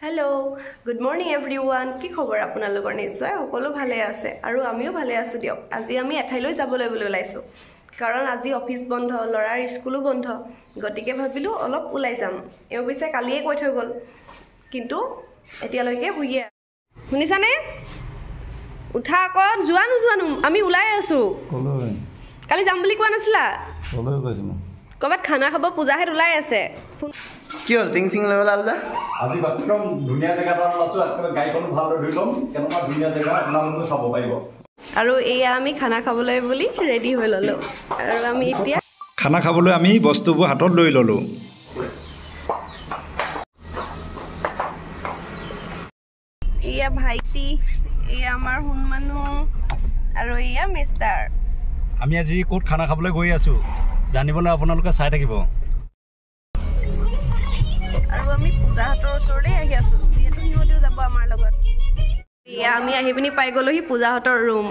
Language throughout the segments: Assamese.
Hello, good morning everyone. কি খবৰ আপোনালোকৰ নিশ্চয় সকলো ভালে আছে আৰু আমিও ভালে আছো দিয়ক। আজি আমি এঠাইলৈ যাবলৈ ওলাইছো কাৰণ আজি অফিস বন্ধ, লৰাৰ স্কুলো বন্ধ। গতিকে ভাবিলো অলপ ওলাই যাম। এও পিছে কালিয়ে কৈ থৈ গল। কিন্তু এতিয়ালৈকে হুইয়ে। শুনিছানে? উঠা আকত যোৱানো আমি ওলাই আছো। কলৈ? কালি যাম বুলি কোৱা নাছিলা? কলৈ গৈছিম? কবাত খানা খাব পূজাহেত ওলাই আছে। কি হল টিং সিং লেভেল আলদা আজি একদম ধুনীয়া জেগা এটা আছো একদম গাইখন ভালদৰে ধুই লম কেনেকুৱা ধুনীয়া জেগা আপোনালোকে চাব পাৰিব আৰু এয়া আমি খানা খাবলৈ বুলি ৰেডি হৈ ললো আৰু আমি এতিয়া খানা খাবলৈ আমি বস্তুবোৰ হাতত লৈ ললো এয়া ভাইটি এয়া আমাৰ হুনমানু আৰু এয়া মিষ্টাৰ আমি আজি ক'ত খানা খাবলৈ গৈ আছো জানিবলৈ আপোনালোকে চাই থাকিব আৰু আমি পূজাহঁতৰ ওচৰলৈ আহি আছো যিহেতু সিহঁতেও যাব আমাৰ লগত এয়া আমি আহি পিনি পাই গলোহি পূজাহঁতৰ ৰুম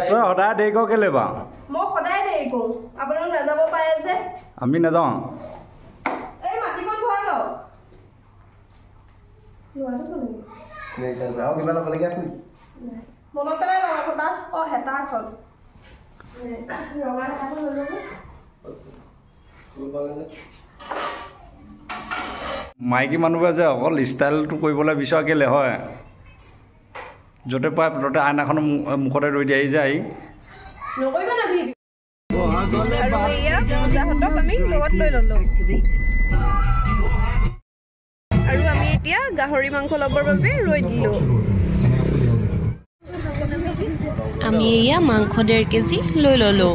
তই সদায় দেৰি কৰ কেলে বা মই সদায় দেৰি কৰো আপোনালোক নাযাব পাৰে যে আমি নাযাওঁ এই মাটিকণ ভৰাই লওক যাও কিবা ল'বলগীয়া আছে মনত পেলাই লওক আকৌ তাত হেতা এখন ৰঙা হেতাখন লৈ ল'ব মাইকী মানুহবোৰে যে অকল ষ্টাইলটো কৰিবলৈ বিচৰা কেলে হয় য'তে পাই ততে আইনাখন মুখতে ৰৈ দিয়ে যে আহি নকৰিবা না ভিডিঅ' আৰু এয়া পূজাহঁতক আমি লগত লৈ ল'লো আৰু আমি এতিয়া গাহৰি মাংস ল'বৰ বাবে ৰৈ দিলোঁ আমি এয়া মাংস 1.5 কেজি লৈ ল'লো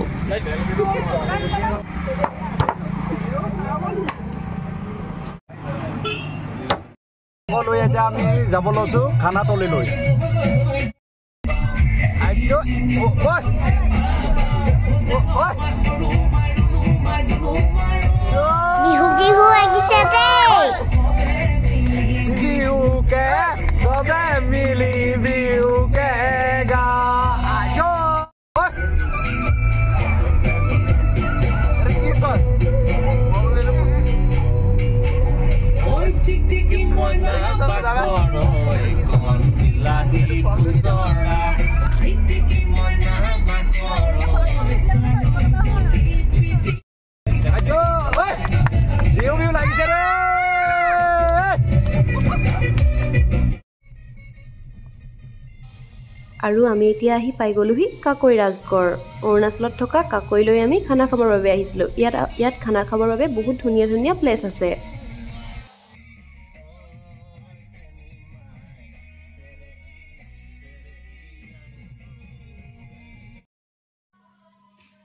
লৈ এতিয়া আমি যাব লৈছো খানা তলি লৈ বিহু আহিছে বিহুকে চবে মিলি বিহুকে গা আৰু আমি এতিয়া আহি পাই গলোহি কাকৈ ৰাজগড় অৰুণাচলত থকা কাকৈলৈ আমি খানা খাবৰ বাবে আহিছিলোঁ ইয়াত খানা খাবৰ বাবে বহুত ধুনীয়া ধুনীয়া প্লেচ আছে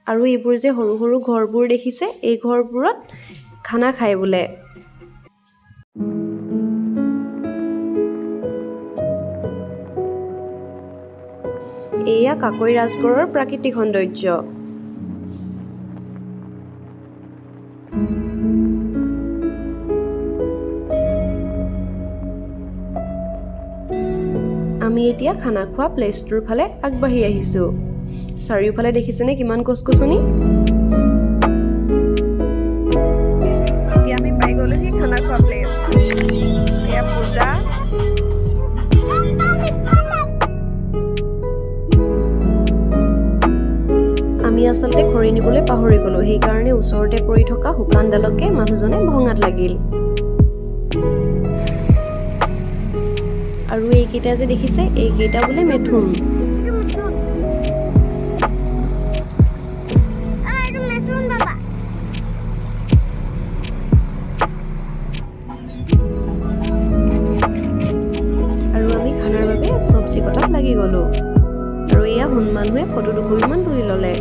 আৰু এইবোৰ যে সৰু সৰু ঘৰবোৰ দেখিছে এই ঘৰবোৰত খানা খায় বোলে এয়া কাকৈ ৰাজগড়ৰ প্ৰাকৃতিক সৌন্দৰ্য আমি এতিয়া খানা খোৱা প্লেচটোৰ ফালে আগবাঢ়ি আহিছো চাৰিওফালে দেখিছেনে কিমান গছ-গছনি এতিয়া আমি পাই গলোহি খানা খোৱা প্লেচ এয়া পূজা আমি আচলতে খৰি নিবলৈ পাহৰি গলো সেইকাৰণে ওচৰতে পৰি থকা শুকানডালকে মানুহজনে ভঙাত লাগিল আৰু এইকেইটা যে দেখিছে এইকেইটা বোলে মেথুন আৰু আমি খানাৰ বাবে চব্জি কটাত লাগি গলো আৰু এয়া হনুমানুহে ফটো দুখনমান তুলি ল'লে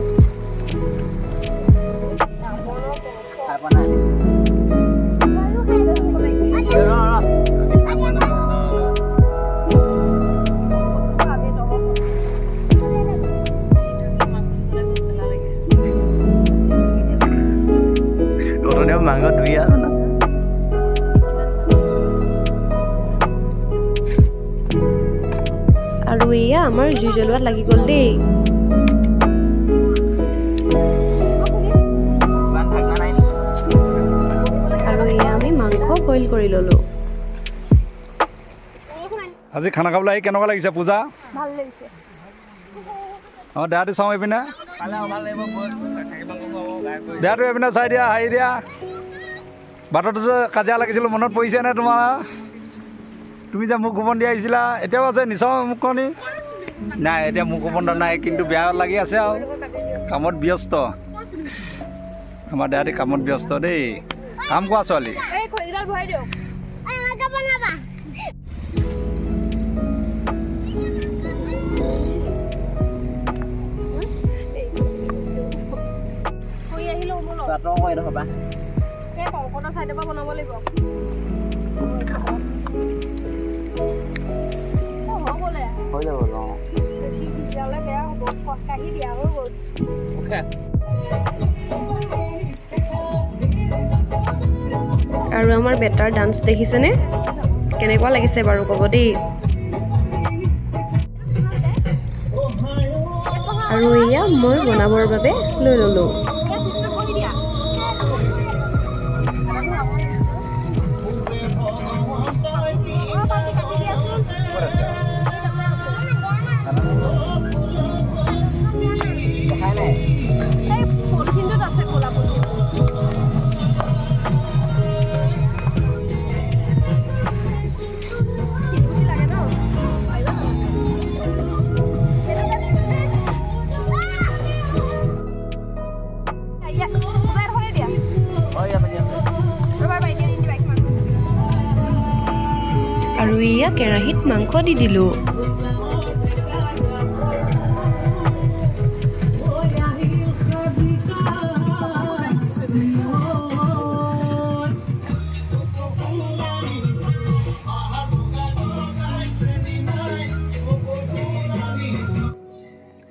মাংস ধুই আছে না আৰু এয়া আমাৰ জুই জ্বলোৱাত লাগি গ'ল দেই বইল কৰি ল'লোঁ। আজি খানা খাবলৈ আহি কেনেকুৱা লাগিছে পূজা? ভাল লাগিছে। অঁ দেহাটো চাওঁ এইপিনে, দেহাটো এইপিনে চাই দিয়া, হাঁহি দিয়া। বাটতো যে কাজিয়া লাগিছিল মনত পৰিছেনে তোমাৰ? তুমি যে মুখ গোপন দি আহিছিলা, এতিয়াও আছে নিচাওঁ মুখখনি? নাই, এতিয়া মুখ গোপন নাই, কিন্তু বেয়া লাগি আছে আৰু কামত ব্যস্ত। আমাৰ দেহাটি কামত ব্যস্ত দেই। কাম কোৱা ছোৱালী। আৰু আমাৰ বেটাৰ ডান্স দেখিছেনে? কেনেকুৱা লাগিছে বাৰু ক'ব দেই। আৰু এয়া মই বনাবৰ বাবে লৈ ল'লোঁ। আৰু এয়া কেৰাহীত মাংস দি দিলোঁ।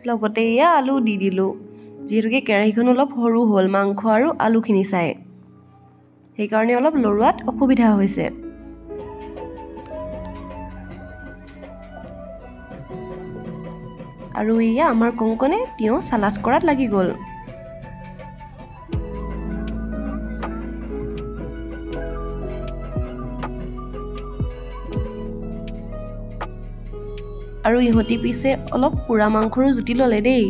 লগতে এয়া আলু দি দিলোঁ। যিহেতুকে কেৰাহীখন অলপ সৰু হ'ল মাংস আৰু আলুখিনি চাই, সেইকাৰণে অলপ লৰোৱাত অসুবিধা হৈছে। আৰু এয়া আমাৰ কংকনে তিয়ঁহ চালাড কৰাত লাগি গ'ল। আৰু ইহঁতি পিছে অলপ পোৰা মাংসৰো জুতি ল'লে দেই।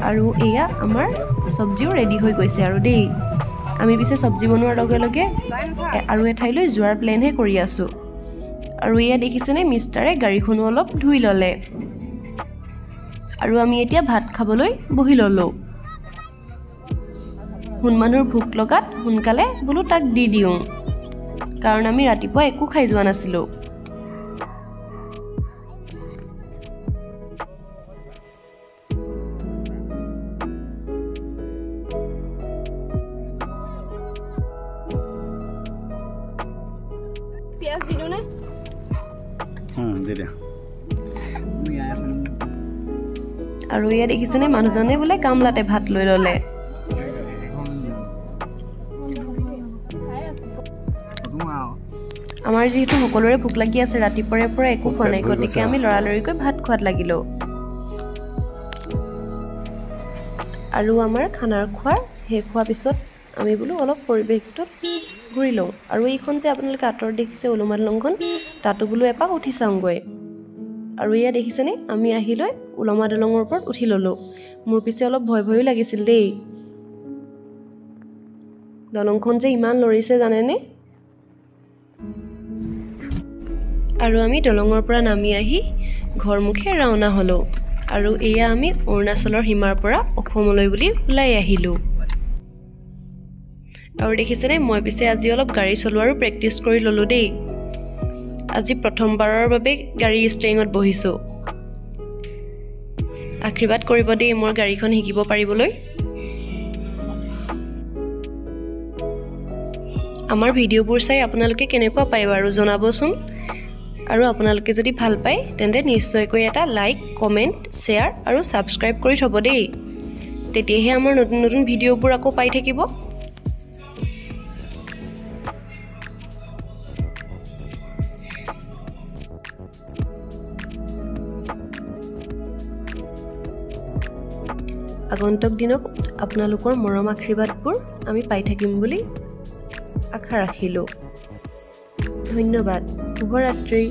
আৰু এয়া আমাৰ চব্জিও ৰেডি হৈ গৈছে আৰু দেই। আমি পিছে চব্জি বনোৱাৰ লগে লগে আৰু এঠাইলৈ যোৱাৰ প্লেনহে কৰি আছোঁ। আৰু এয়া দেখিছেনে মিষ্টাৰে গাড়ীখনো অলপ ধুই ল'লে। আৰু আমি এতিয়া ভাত খাবলৈ বহি ল'লোঁ। সোণমানুৰ ভোক লগাত সোনকালে বোলো তাক দি দিওঁ, কাৰণ আমি ৰাতিপুৱা একো খাই যোৱা নাছিলোঁ। পিয়াজ দিলোঁ নে? দি দিয়া। আৰু এয়া দেখিছেনে মানুহজনে বোলে গামলাতে ভাত লৈ ল'লে। আমাৰ যিহেতু সকলোৰে ভোক লাগি আছে, ৰাতিপুৱাৰে পৰা একো খোৱা নাই, গতিকে আমি লৰালৰিকৈ ভাত খোৱাত লাগিলোঁ। আৰু আমাৰ খানাৰ খোৱাৰ শেষ হোৱাৰ পিছত আমি বোলো অলপ পৰিৱেশটোত ঘূৰি লওঁ। আৰু এইখন যে আপোনালোকে আঁতৰত দেখিছে ওলোমা দলংখন, তাতো বোলো এপাক উঠি চাওঁগৈ। আৰু এয়া দেখিছেনে আমি আহি লৈ ওলোমা দলঙৰ ওপৰত উঠি ল'লোঁ। মোৰ পিছে অলপ ভয় ভয়ো লাগিছিল দেই। দলংখন যে ইমান লৰিছে জানেনে? আৰু আমি দলঙৰ পৰা নামি আহি ঘৰমুখে ৰাওনা হ'লোঁ। আৰু এয়া আমি অৰুণাচলৰ সীমাৰ পৰা অসমলৈ বুলি ওলাই আহিলোঁ। আৰু দেখিছেনে মই পিছে আজি অলপ গাড়ী চলোৱাৰো প্ৰেক্টিছ কৰি ল'লোঁ দেই। আজি প্ৰথমবাৰৰ বাবে গাড়ী ষ্টেৰিঙত বহিছোঁ। আশীৰ্বাদ কৰিব দেই মোৰ গাড়ীখন শিকিব পাৰিবলৈ। আমাৰ ভিডিঅ'বোৰ চাই আপোনালোকে কেনেকুৱা পায় বাৰু জনাবচোন। আৰু আপোনালোকে যদি ভাল পায় তেন্তে নিশ্চয়কৈ এটা লাইক, কমেণ্ট, শ্বেয়াৰ আৰু ছাবস্ক্ৰাইব কৰি থ'ব দেই। তেতিয়াহে আমাৰ নতুন নতুন ভিডিঅ'বোৰ আকৌ পাই থাকিব। আগন্তুক দিনত আপোনালোকৰ মৰম আশীৰ্বাদবোৰ আমি পাই থাকিম বুলি আশা ৰাখিলোঁ। ধন্যবাদ। শুভৰাত্ৰি।